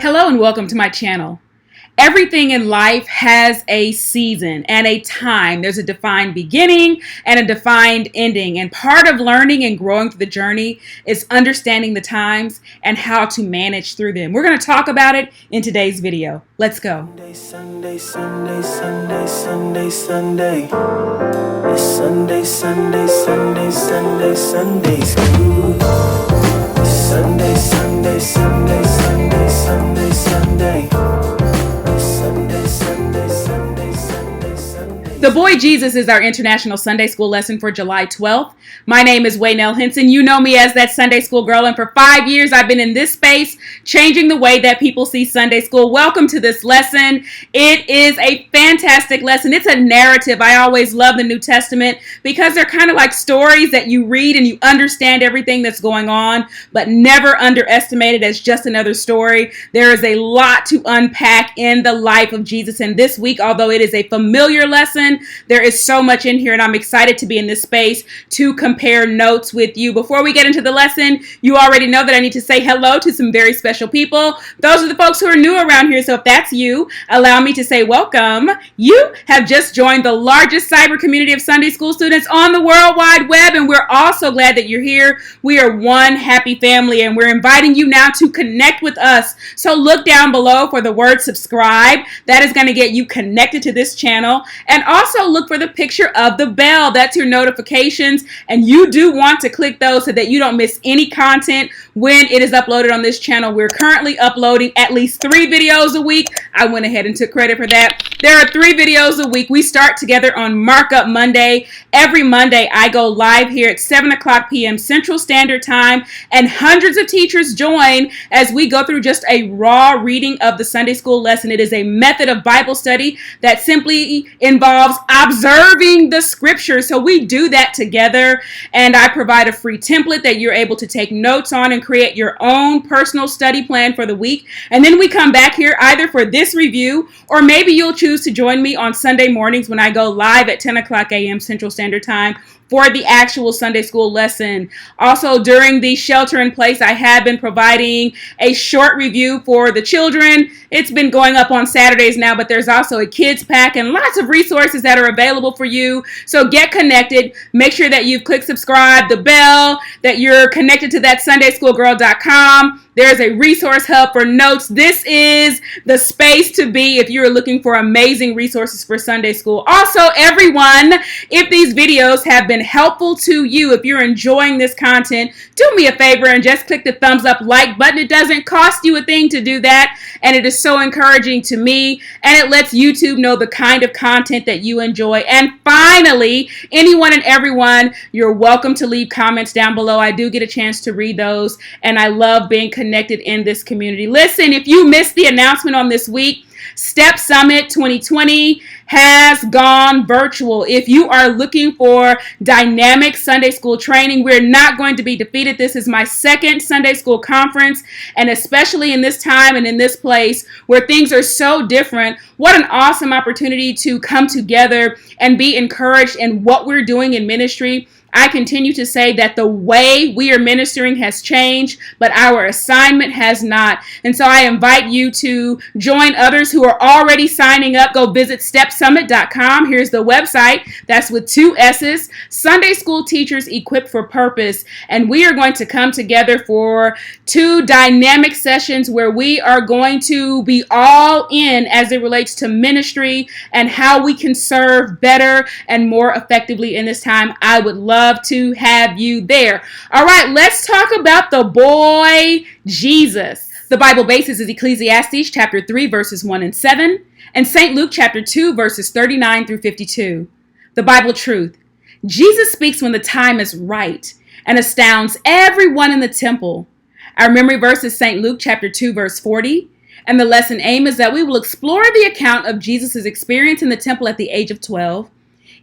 Hello and welcome to my channel. Everything in life has a season and a time. There's a defined beginning and a defined ending. And part of learning and growing through the journey is understanding the times and how to manage through them. We're going to talk about it in today's video. Let's go. Sunday, Sunday, Sunday, Sunday, Sunday. It's Sunday, Sunday, Sunday, Sunday, Sunday school. It's Sunday, Sunday, Sunday, Sunday, Sunday, Sunday. It's Sunday, Sunday, Sunday, Sunday, Sunday. The Boy Jesus is our International Sunday School lesson for July 12th. My name is Waynell Henson. You know me as that Sunday school girl, and for 5 years I've been in this space, changing the way that people see Sunday school. Welcome to this lesson. It is a fantastic lesson. It's a narrative. I always love the New Testament because they're kind of like stories that you read and you understand everything that's going on, but never underestimate it as just another story. There is a lot to unpack in the life of Jesus, and this week, although it is a familiar lesson, there is so much in here, and I'm excited to be in this space to compare notes with you. Before we get into the lesson, you already know that I need to say hello to some very special people. Those are the folks who are new around here, so if that's you, allow me to say welcome. You have just joined the largest cyber community of Sunday school students on the World Wide Web, and we're all so glad that you're here. We are one happy family, and we're inviting you now to connect with us. So look down below for the word subscribe. That is going to get you connected to this channel, and also look for the picture of the bell. That's your notifications, and you do want to click those so that you don't miss any content when it is uploaded on this channel. We're currently uploading at least 3 videos a week. I went ahead and took credit for that. There are 3 videos a week. We start together on Markup Monday. Every Monday I go live here at 7 o'clock p.m. Central Standard Time, and hundreds of teachers join as we go through just a raw reading of the Sunday school lesson. It is a method of Bible study that simply involves observing the scriptures. So we do that together, and I provide a free template that you're able to take notes on and create your own personal study plan for the week. And then we come back here either for this review, or maybe you'll choose to join me on Sunday mornings when I go live at 10 o'clock a.m. Central Standard Time for the actual Sunday school lesson. Also, during the shelter in place, I have been providing a short review for the children. It's been going up on Saturdays now, but there's also a kids pack and lots of resources that are available for you. So get connected. Make sure that you've clicked subscribe, the bell, that you're connected to that sundayschoolgirl.com. There's a resource hub for notes. This is the space to be if you're looking for amazing resources for Sunday school. Also, everyone, if these videos have been helpful to you, if you're enjoying this content, do me a favor and just click the thumbs up like button. It doesn't cost you a thing to do that, and it is so encouraging to me, and it lets YouTube know the kind of content that you enjoy. And finally, anyone and everyone, you're welcome to leave comments down below. I do get a chance to read those, and I love being connected in this community. Listen, if you missed the announcement on this week, Step Summit 2020 has gone virtual. If you are looking for dynamic Sunday school training, we're not going to be defeated. This is my second Sunday school conference, and especially in this time and in this place where things are so different, what an awesome opportunity to come together and be encouraged in what we're doing in ministry. I continue to say that the way we are ministering has changed, but our assignment has not. And so I invite you to join others who are already signing up. Go visit stepsummit.com. Here's the website. That's with 2 S's. Sunday School Teachers Equipped for Purpose. And we are going to come together for 2 dynamic sessions where we are going to be all in as it relates to ministry and how we can serve better and more effectively in this time. I would love to have you there. All right, let's talk about the boy Jesus. The Bible basis is Ecclesiastes chapter 3 verses 1 and 7 and St. Luke chapter 2 verses 39 through 52. The Bible truth. Jesus speaks when the time is right and astounds everyone in the temple. Our memory verse is St. Luke chapter 2 verse 40. And the lesson aim is that we will explore the account of Jesus' experience in the temple at the age of 12.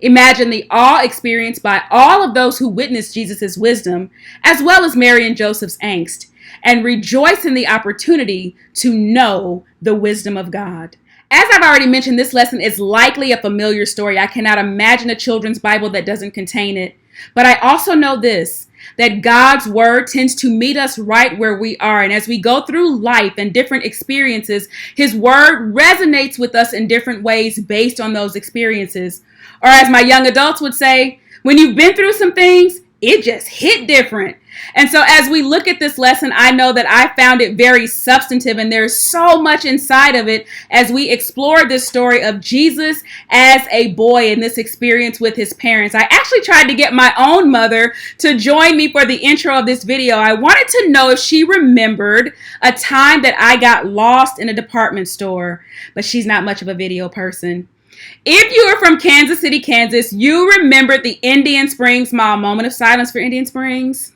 Imagine the awe experienced by all of those who witnessed Jesus' wisdom, as well as Mary and Joseph's angst, and rejoice in the opportunity to know the wisdom of God. As I've already mentioned, this lesson is likely a familiar story. I cannot imagine a children's Bible that doesn't contain it. But I also know this, that God's word tends to meet us right where we are. And as we go through life and different experiences, his word resonates with us in different ways based on those experiences. Or as my young adults would say, when you've been through some things, it just hit different. And so as we look at this lesson, I know that I found it very substantive, and there's so much inside of it as we explore this story of Jesus as a boy and this experience with his parents. I actually tried to get my own mother to join me for the intro of this video. I wanted to know if she remembered a time that I got lost in a department store, but she's not much of a video person. If you are from Kansas City, Kansas, you remember the Indian Springs Mall. Moment of silence for Indian Springs.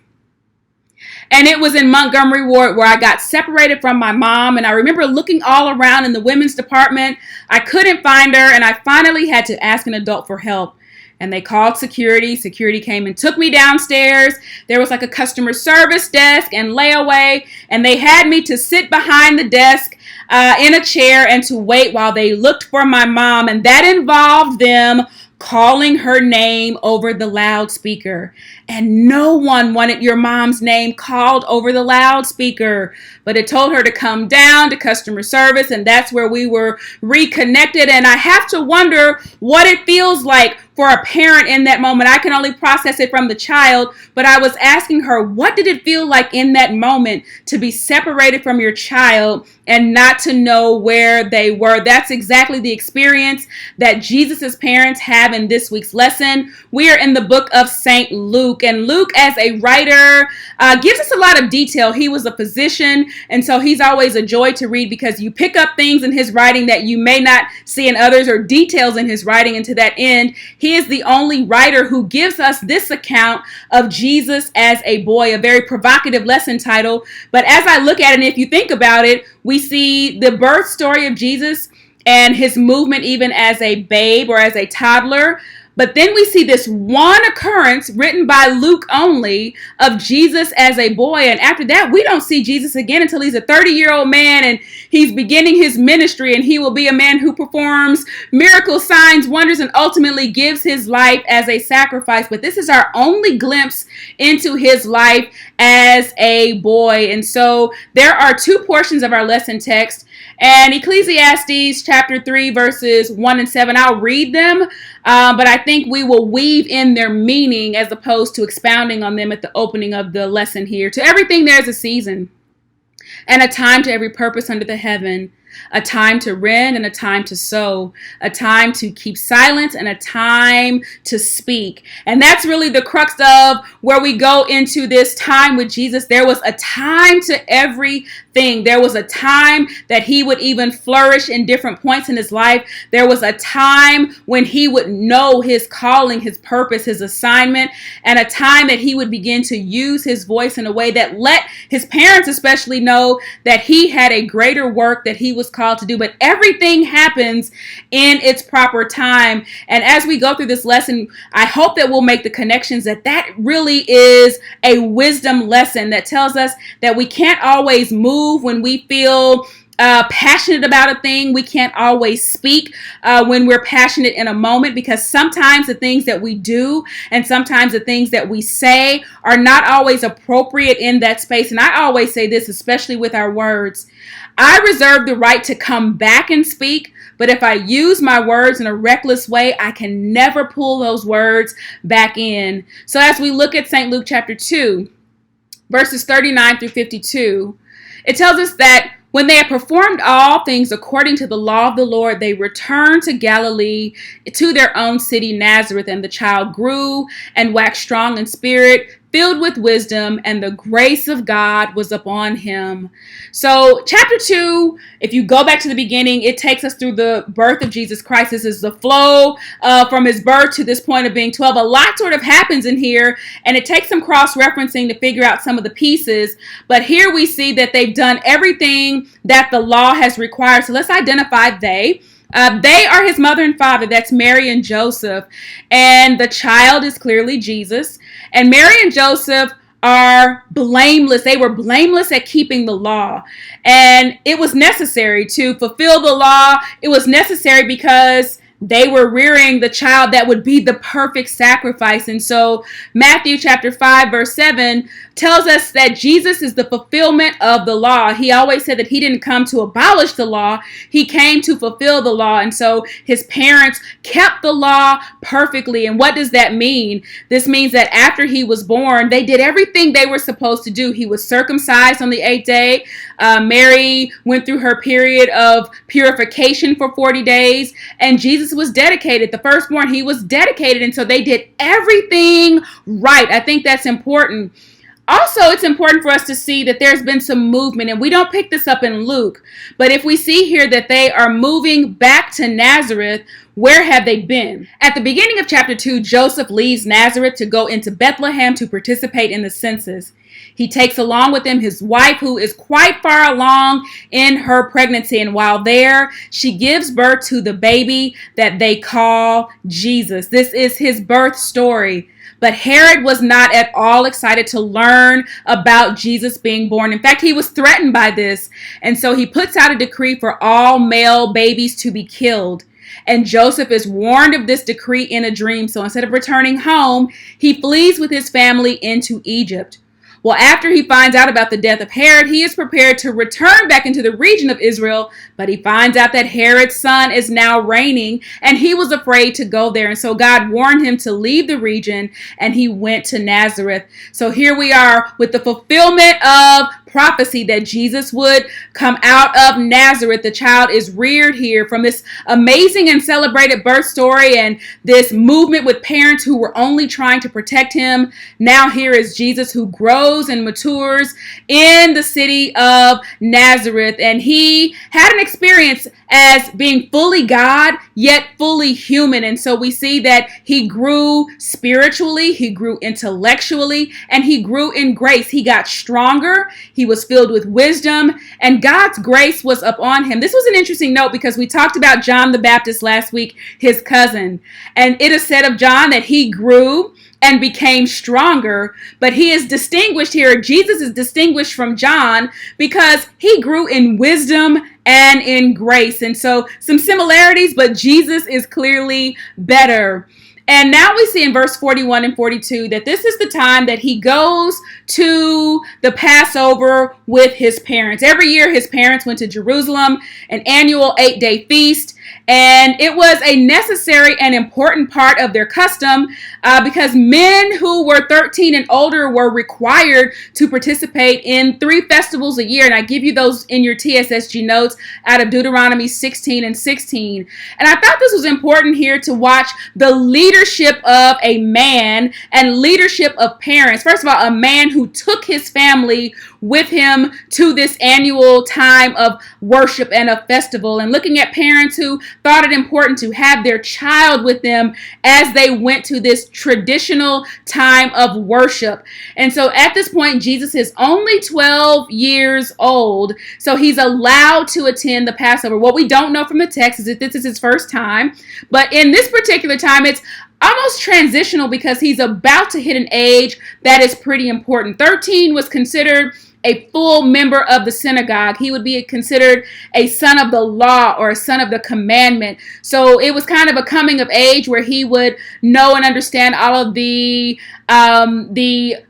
And it was in Montgomery Ward where I got separated from my mom. And I remember looking all around in the women's department. I couldn't find her, and I finally had to ask an adult for help. And they called security. Security came and took me downstairs. There was like a customer service desk and layaway. And they had me to sit behind the desk in a chair and to wait while they looked for my mom. And that involved them calling her name over the loudspeaker. And no one wanted your mom's name called over the loudspeaker, but it told her to come down to customer service, and that's where we were reconnected. And I have to wonder what it feels like for a parent in that moment. I can only process it from the child, but I was asking her, what did it feel like in that moment to be separated from your child and not to know where they were? That's exactly the experience that Jesus's parents have in this week's lesson. We are in the book of St. Luke, and Luke, as a writer, gives us a lot of detail. He was a physician, and so he's always a joy to read because you pick up things in his writing that you may not see in others, or details in his writing. And to that end, he is the only writer who gives us this account of Jesus as a boy, a very provocative lesson title. But as I look at it, and if you think about it, we see the birth story of Jesus and his movement even as a babe or as a toddler. But then we see this one occurrence written by Luke only of Jesus as a boy. And after that, we don't see Jesus again until he's a 30-year-old man and he's beginning his ministry, and he will be a man who performs miracles, signs, wonders, and ultimately gives his life as a sacrifice. But this is our only glimpse into his life as a boy. And so there are two portions of our lesson text. And Ecclesiastes chapter 3 verses 1 and 7, I'll read them, but I think we will weave in their meaning as opposed to expounding on them at the opening of the lesson here. To everything there's a season, and a time to every purpose under the heaven, a time to rend and a time to sow, a time to keep silence and a time to speak. And that's really the crux of where we go into this time with Jesus. There was a time to everything. There was a time that he would even flourish in different points in his life. There was a time when he would know his calling, his purpose, his assignment, and a time that he would begin to use his voice in a way that let his parents especially know that he had a greater work that he was called to do. But everything happens in its proper time. And as we go through this lesson, I hope that we'll make the connections that really is a wisdom lesson that tells us that we can't always move when we feel passionate about a thing. We can't always speak when we're passionate in a moment, because sometimes the things that we do and sometimes the things that we say are not always appropriate in that space. And I always say this, especially with our words. I reserve the right to come back and speak, but if I use my words in a reckless way, I can never pull those words back in. So as we look at St. Luke chapter 2, verses 39 through 52, it tells us that when they had performed all things according to the law of the Lord, they returned to Galilee, to their own city, Nazareth. And the child grew and waxed strong in spirit, filled with wisdom, and the grace of God was upon him. So chapter 2, if you go back to the beginning, it takes us through the birth of Jesus Christ. This is the flow from his birth to this point of being 12. A lot sort of happens in here, and it takes some cross-referencing to figure out some of the pieces. But here we see that they've done everything that the law has required. So let's identify they. They are his mother and father. That's Mary and Joseph. And the child is clearly Jesus. And Mary and Joseph are blameless. They were blameless at keeping the law. And it was necessary to fulfill the law. It was necessary because They were rearing the child that would be the perfect sacrifice. And so Matthew chapter 5 verse 7 tells us that Jesus is the fulfillment of the law. He always said that he didn't come to abolish the law. He came to fulfill the law. And so his parents kept the law perfectly. And what does that mean? This means that after he was born, they did everything they were supposed to do. He was circumcised on the 8th day. Mary went through her period of purification for 40 days. And Jesus was dedicated. The firstborn, he was dedicated. And so they did everything right. I think that's important. Also, it's important for us to see that there's been some movement, and we don't pick this up in Luke, but if we see here that they are moving back to Nazareth, where have they been? At the beginning of chapter 2, Joseph leaves Nazareth to go into Bethlehem to participate in the census. He takes along with him his wife, who is quite far along in her pregnancy. And while there, she gives birth to the baby that they call Jesus. This is his birth story. But Herod was not at all excited to learn about Jesus being born. In fact, he was threatened by this. And so he puts out a decree for all male babies to be killed. And Joseph is warned of this decree in a dream. So instead of returning home, he flees with his family into Egypt. Well, after he finds out about the death of Herod, he is prepared to return back into the region of Israel, but he finds out that Herod's son is now reigning, and he was afraid to go there. And so God warned him to leave the region, and he went to Nazareth. So here we are with the fulfillment of prophecy that Jesus would come out of Nazareth. The child is reared here from this amazing and celebrated birth story and this movement with parents who were only trying to protect him. Now here is Jesus who grows and matures in the city of Nazareth. And he had an experience as being fully God, yet fully human. And so we see that he grew spiritually, he grew intellectually, and he grew in grace. He got stronger. He was filled with wisdom, and God's grace was upon him. This was an interesting note because we talked about John the Baptist last week, his cousin. And it is said of John that he grew and became stronger, but he is distinguished here. Jesus is distinguished from John because he grew in wisdom and in grace. And so some similarities, but Jesus is clearly better. And now we see in verse 41 and 42 that this is the time that he goes to the Passover with his parents. Every year his parents went to Jerusalem, an annual 8-day feast. And it was a necessary and important part of their custom because men who were 13 and older were required to participate in 3 festivals a year. And I give you those in your TSSG notes out of Deuteronomy 16 and 16. And I thought this was important here to watch the leadership of a man and leadership of parents. First of all, a man who took his family with him to this annual time of worship and a festival, and looking at parents who thought it important to have their child with them as they went to this traditional time of worship. And so at this point, Jesus is only 12 years old, so he's allowed to attend the Passover. What we don't know from the text is that this is his first time, but in this particular time, it's almost transitional because he's about to hit an age that is pretty important. 13 was considered a full member of the synagogue. He would be considered a son of the law or a son of the commandment. So it was kind of a coming of age where he would know and understand all of the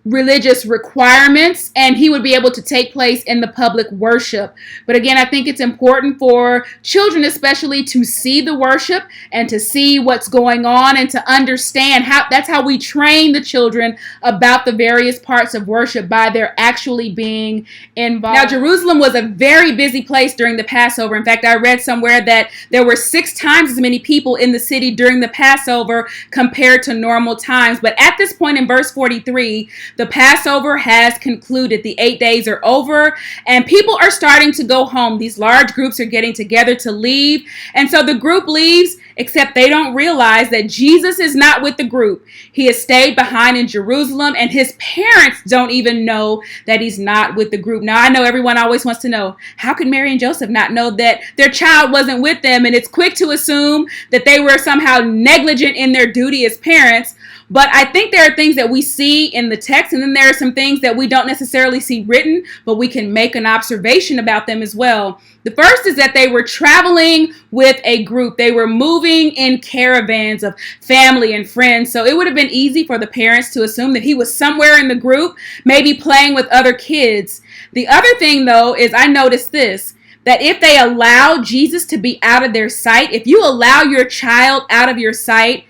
religious requirements, and he would be able to take place in the public worship. But again, I think it's important for children especially to see the worship and to see what's going on and to understand that's how we train the children about the various parts of worship, by their actually being involved. Now, Jerusalem was a very busy place during the Passover. In fact, I read somewhere that there were 6 times as many people in the city during the Passover compared to normal times. But at this point in verse 43, the Passover has concluded. The 8 days are over, and people are starting to go home. These large groups are getting together to leave. And so the group leaves, except they don't realize that Jesus is not with the group. He has stayed behind in Jerusalem, and his parents don't even know that he's not with the group. Now, I know everyone always wants to know, how could Mary and Joseph not know that their child wasn't with them? And it's quick to assume that they were somehow negligent in their duty as parents. But I think there are things that we see in the text, and then there are some things that we don't necessarily see written, but we can make an observation about them as well. The first is that they were traveling with a group. They were moving in caravans of family and friends. So it would have been easy for the parents to assume that he was somewhere in the group, maybe playing with other kids. The other thing, though, is I noticed this, that if they allow Jesus to be out of their sight, if you allow your child out of your sight,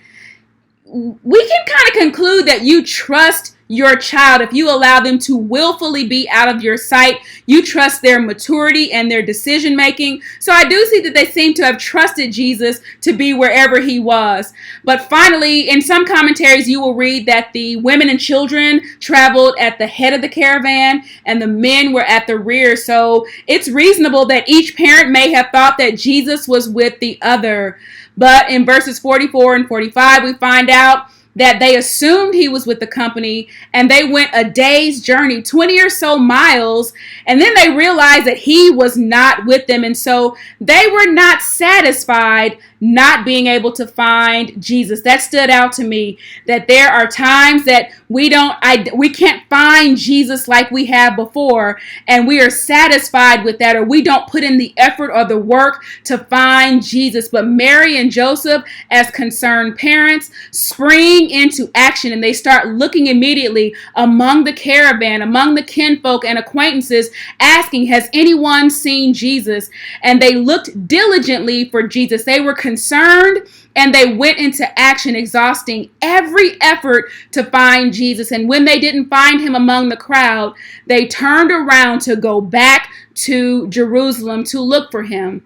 we can kind of conclude that you trust your child. If you allow them to willfully be out of your sight, you trust their maturity and their decision making. So I do see that they seem to have trusted Jesus to be wherever he was. But finally, in some commentaries, you will read that the women and children traveled at the head of the caravan and the men were at the rear. So it's reasonable that each parent may have thought that Jesus was with the other. But in verses 44 and 45, we find out that they assumed he was with the company, and they went a day's journey, 20 or so miles, and then they realized that he was not with them. And so they were not satisfied not being able to find Jesus. That stood out to me, that there are times that we can't find Jesus like we have before, and we are satisfied with that, or we don't put in the effort or the work to find Jesus. But Mary and Joseph, as concerned parents, spring into action, and they start looking immediately among the caravan, among the kinfolk and acquaintances, asking, has anyone seen Jesus? And they looked diligently for Jesus. They were concerned, and they went into action, exhausting every effort to find Jesus. And when they didn't find him among the crowd, they turned around to go back to Jerusalem to look for him.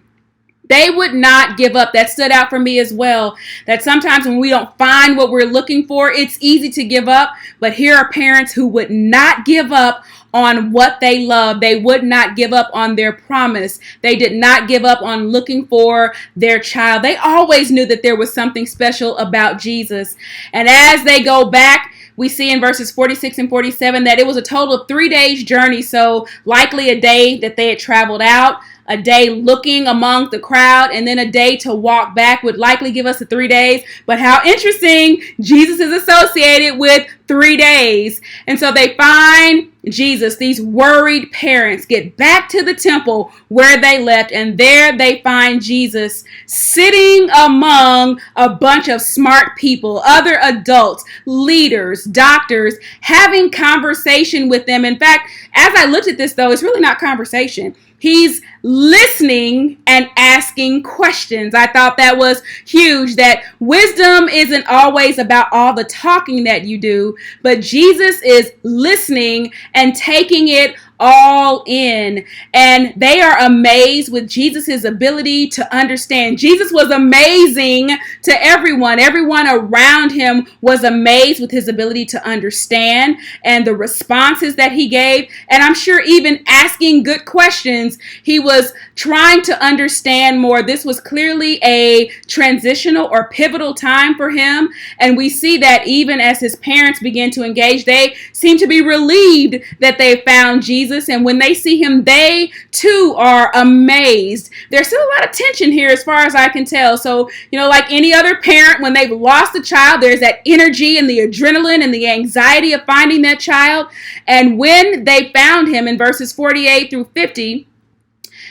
They would not give up. That stood out for me as well, that sometimes when we don't find what we're looking for, it's easy to give up. But here are parents who would not give up on what they love. They would not give up on their promise. They did not give up on looking for their child. They always knew that there was something special about Jesus. And as they go back, we see in verses 46 and 47 that it was a total of 3 days journey. So likely a day that they had traveled out, a day looking among the crowd, and then a day to walk back would likely give us the 3 days. But how interesting, Jesus is associated with 3 days. And so they find Jesus. These worried parents get back to the temple where they left, and there they find Jesus sitting among a bunch of smart people, other adults, leaders, doctors, having conversation with them. In fact, as I looked at this, though, it's really not conversation. He's listening and asking questions. I thought that was huge, that wisdom isn't always about all the talking that you do, but Jesus is listening and taking it all in. And they are amazed with Jesus's ability to understand. Jesus was amazing to everyone. Everyone around him was amazed with his ability to understand and the responses that he gave. And I'm sure even asking good questions, he was trying to understand more. This was clearly a transitional or pivotal time for him. And we see that even as his parents began to engage, they seem to be relieved that they found Jesus. And when they see him, they too are amazed. There's still a lot of tension here as far as I can tell. So, like any other parent, when they've lost a child, there's that energy and the adrenaline and the anxiety of finding that child. And when they found him in verses 48 through 50,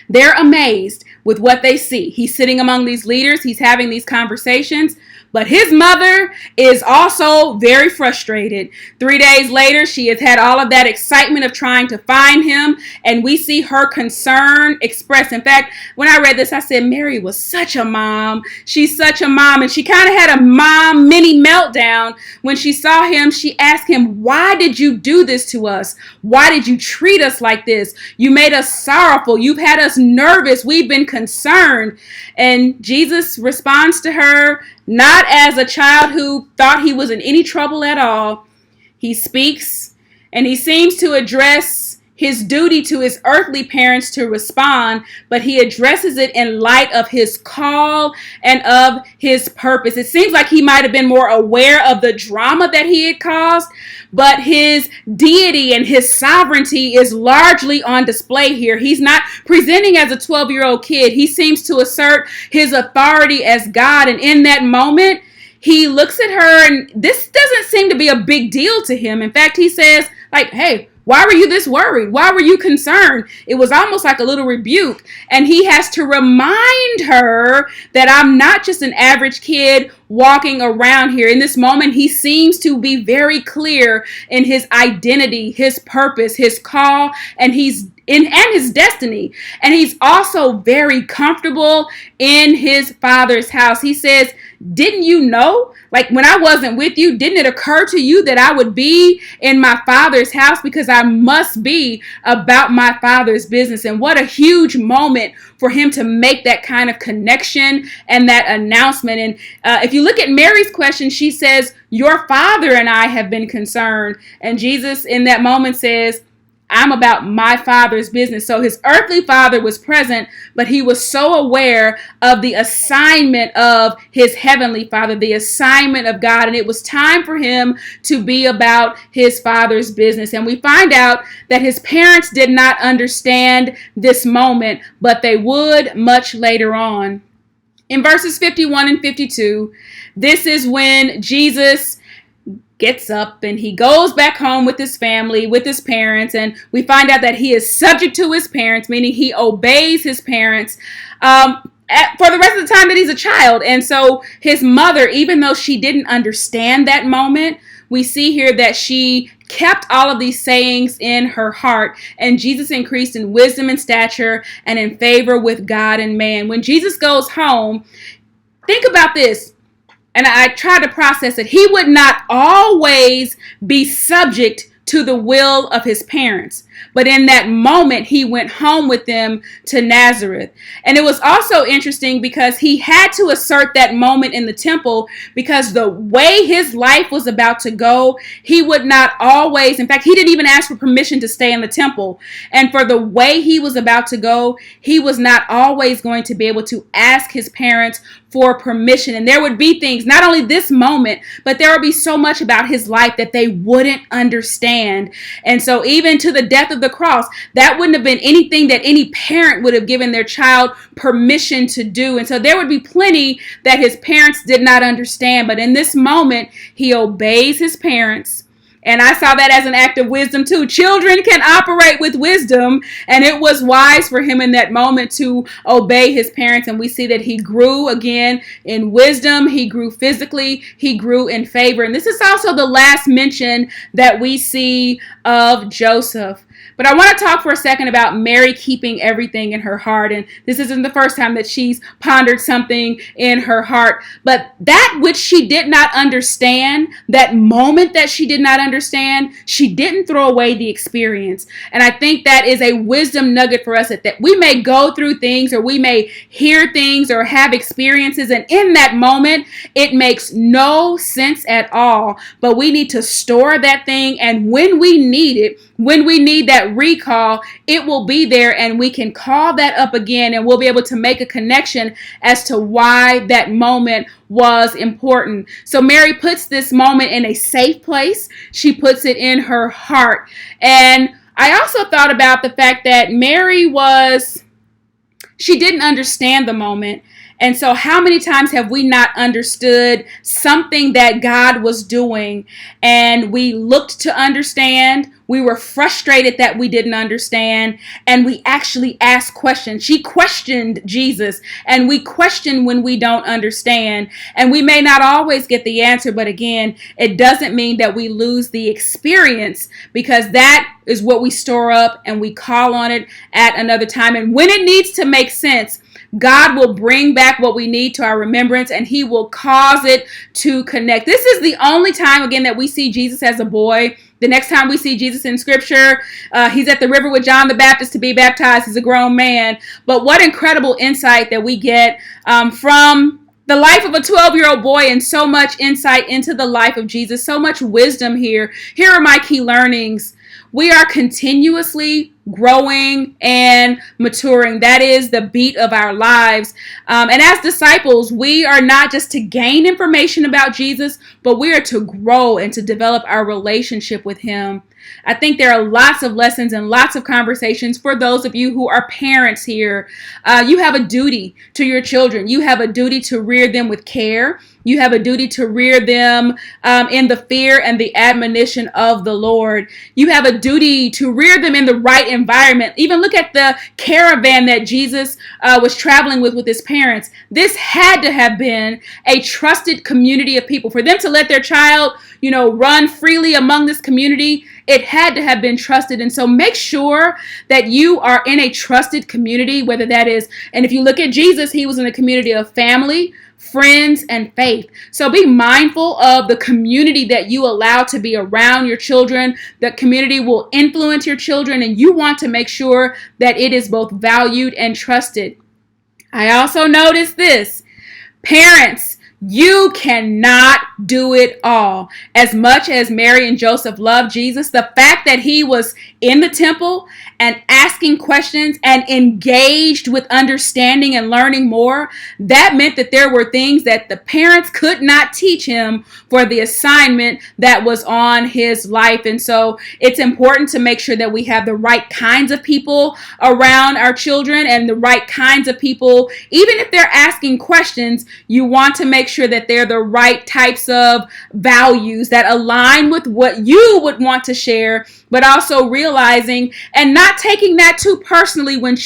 they're amazed with what they see. He's sitting among these leaders. He's having these conversations. But his mother is also very frustrated. 3 days later, she has had all of that excitement of trying to find him, and we see her concern expressed. In fact, when I read this, I said, Mary was such a mom. She's such a mom. And she kind of had a mom mini meltdown. When she saw him, she asked him, why did you do this to us? Why did you treat us like this? You made us sorrowful. You've had us nervous. We've been concerned. And Jesus responds to her, not as a child who thought he was in any trouble at all. He speaks, and he seems to address his duty to his earthly parents to respond, but he addresses it in light of his call and of his purpose. It seems like he might have been more aware of the drama that he had caused, but his deity and his sovereignty is largely on display here. He's not presenting as a 12-year-old kid. He seems to assert his authority as God, and in that moment, he looks at her, and this doesn't seem to be a big deal to him. In fact, he says, like, hey, why were you this worried? Why were you concerned? It was almost like a little rebuke. And he has to remind her that I'm not just an average kid walking around here. In this moment, he seems to be very clear in his identity, his purpose, his call, and his destiny. And he's also very comfortable in his Father's house. He says, didn't you know? Like, when I wasn't with you, didn't it occur to you that I would be in my Father's house, because I must be about my Father's business? And what a huge moment for him to make that kind of connection and that announcement. And if you look at Mary's question, she says, your father and I have been concerned. And Jesus in that moment says, I'm about my Father's business. So his earthly father was present, but he was so aware of the assignment of his heavenly Father, the assignment of God. And it was time for him to be about his Father's business. And we find out that his parents did not understand this moment, but they would much later on. In verses 51 and 52, this is when Jesus gets up and he goes back home with his family, with his parents, and we find out that he is subject to his parents, meaning he obeys his parents for the rest of the time that he's a child. And so his mother, even though she didn't understand that moment, we see here that she kept all of these sayings in her heart, and Jesus increased in wisdom and stature and in favor with God and man. When Jesus goes home, think about this. And I tried to process it. He would not always be subject to the will of his parents. But in that moment, he went home with them to Nazareth. And it was also interesting because he had to assert that moment in the temple, because the way his life was about to go, he would not always, in fact, he didn't even ask for permission to stay in the temple. And for the way he was about to go, he was not always going to be able to ask his parents for permission. And there would be things, not only this moment, but there would be so much about his life that they wouldn't understand. And so even to the death of the cross, that wouldn't have been anything that any parent would have given their child permission to do. And so there would be plenty that his parents did not understand. But in this moment, he obeys his parents. And I saw that as an act of wisdom too. Children can operate with wisdom, and it was wise for him in that moment to obey his parents. And we see that he grew again in wisdom. He grew physically. He grew in favor. And this is also the last mention that we see of Joseph. But I want to talk for a second about Mary keeping everything in her heart. And this isn't the first time that she's pondered something in her heart. But that which she did not understand, that moment that she did not understand, she didn't throw away the experience. And I think that is a wisdom nugget for us, that we may go through things, or we may hear things or have experiences, and in that moment, it makes no sense at all. But we need to store that thing, and when we need it, when we need that recall, it will be there, and we can call that up again, and we'll be able to make a connection as to why that moment was important. So Mary puts this moment in a safe place. She puts it in her heart. And I also thought about the fact that she didn't understand the moment. And so how many times have we not understood something that God was doing, and we looked to understand, we were frustrated that we didn't understand, and we actually asked questions. She questioned Jesus, and we question when we don't understand, and we may not always get the answer, but again, it doesn't mean that we lose the experience, because that is what we store up and we call on it at another time. And when it needs to make sense, God will bring back what we need to our remembrance, and he will cause it to connect. This is the only time, again, that we see Jesus as a boy. The next time we see Jesus in scripture, he's at the river with John the Baptist to be baptized. He's a grown man. But what incredible insight that we get from the life of a 12-year-old boy, and so much insight into the life of Jesus, so much wisdom here. Here are my key learnings. We are continuously growing and maturing. That is the beat of our lives. And as disciples, we are not just to gain information about Jesus, but we are to grow and to develop our relationship with him. I think there are lots of lessons and lots of conversations for those of you who are parents here. You have a duty to your children. You have a duty to rear them with care. You have a duty to rear them in the fear and the admonition of the Lord. You have a duty to rear them in the right environment. Even look at the caravan that Jesus was traveling with his parents. This had to have been a trusted community of people. For them to let their child, run freely among this community, it had to have been trusted. And so make sure that you are in a trusted community, whether that is, and if you look at Jesus, he was in a community of family, friends, and faith. So be mindful of the community that you allow to be around your children. The community will influence your children, and you want to make sure that it is both valued and trusted. I also noticed this. Parents, you cannot do it all. As much as Mary and Joseph loved Jesus, the fact that he was in the temple and asking questions and engaged with understanding and learning more, that meant that there were things that the parents could not teach him for the assignment that was on his life. And so it's important to make sure that we have the right kinds of people around our children and the right kinds of people. Even if they're asking questions, you want to make sure that they're the right types of values that align with what you would want to share, but also realizing and not taking that too personally when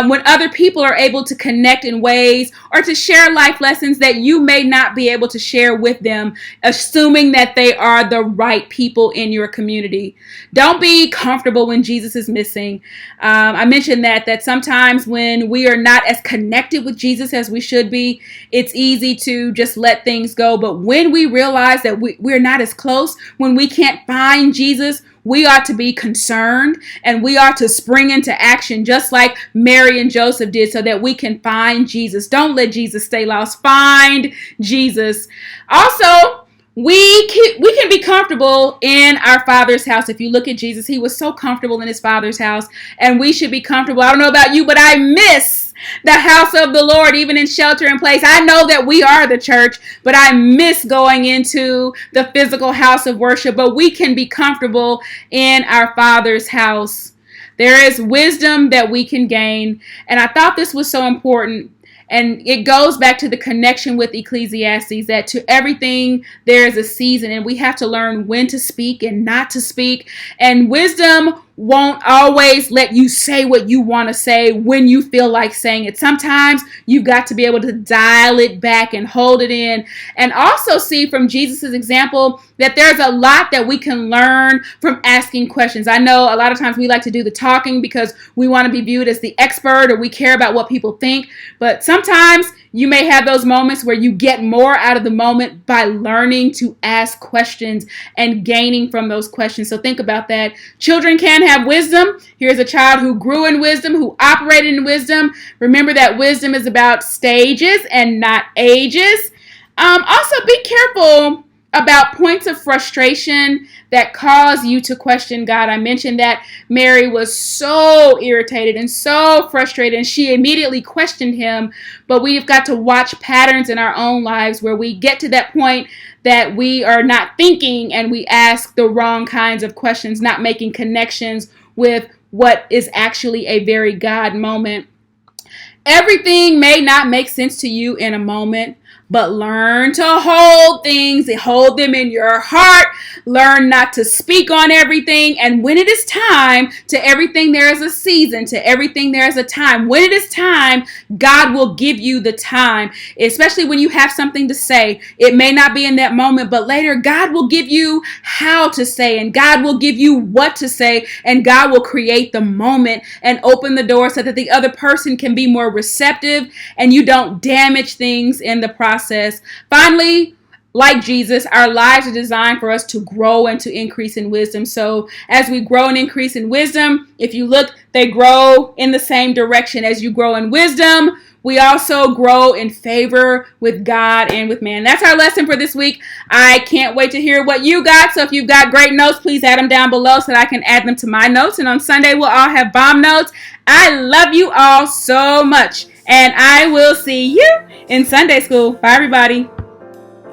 when other people are able to connect in ways or to share life lessons that you may not be able to share with them, assuming that they are the right people in your community. Don't be comfortable when Jesus is missing. I mentioned that sometimes when we are not as connected with Jesus as we should be, it's easy to just let things go. But when we realize that we're not as close, when we can't find Jesus, we ought to be concerned and we ought to spring into action just like Mary and Joseph did so that we can find Jesus. Don't let Jesus stay lost. Find Jesus. Also, we can be comfortable in our Father's house. If you look at Jesus, he was so comfortable in his Father's house, and we should be comfortable. I don't know about you, but I miss the house of the Lord, even in shelter in place. I know that we are the church, but I miss going into the physical house of worship. But we can be comfortable in our Father's house. There is wisdom that we can gain, and I thought this was so important. And it goes back to the connection with Ecclesiastes, that to everything there is a season, and we have to learn when to speak and not to speak. And wisdom won't always let you say what you want to say when you feel like saying it. Sometimes you've got to be able to dial it back and hold it in. And also see from Jesus' example that there's a lot that we can learn from asking questions. I know a lot of times we like to do the talking because we want to be viewed as the expert or we care about what people think. But sometimes you may have those moments where you get more out of the moment by learning to ask questions and gaining from those questions. So think about that. Children can have wisdom. Here's a child who grew in wisdom, who operated in wisdom. Remember that wisdom is about stages and not ages. Also, be careful about points of frustration that cause you to question God. I mentioned that Mary was so irritated and so frustrated, and she immediately questioned him. But we've got to watch patterns in our own lives where we get to that point that we are not thinking and we ask the wrong kinds of questions, not making connections with what is actually a very God moment. Everything may not make sense to you in a moment, but learn to hold things, hold them in your heart. Learn not to speak on everything. And when it is time, to everything there is a season, to everything there is a time. When it is time, God will give you the time, especially when you have something to say. It may not be in that moment, but later God will give you how to say, and God will give you what to say, and God will create the moment and open the door so that the other person can be more receptive and you don't damage things in the process. Finally, like Jesus, our lives are designed for us to grow and to increase in wisdom. So as we grow and increase in wisdom, if you look, they grow in the same direction. As you grow in wisdom, we also grow in favor with God and with man. That's our lesson for this week. I can't wait to hear what you got. So if you've got great notes, please add them down below so that I can add them to my notes. And on Sunday, we'll all have bomb notes. I love you all so much. And I will see you in Sunday school. Bye, everybody.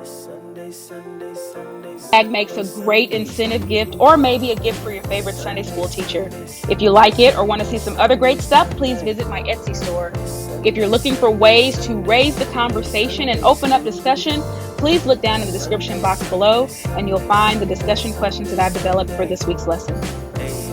Sunday, Sunday, Sunday, Bag makes a great incentive gift or maybe a gift for your favorite Sunday school teacher. If you like it or want to see some other great stuff, please visit my Etsy store. If you're looking for ways to raise the conversation and open up discussion, please look down in the description box below and you'll find the discussion questions that I've developed for this week's lesson. Hey!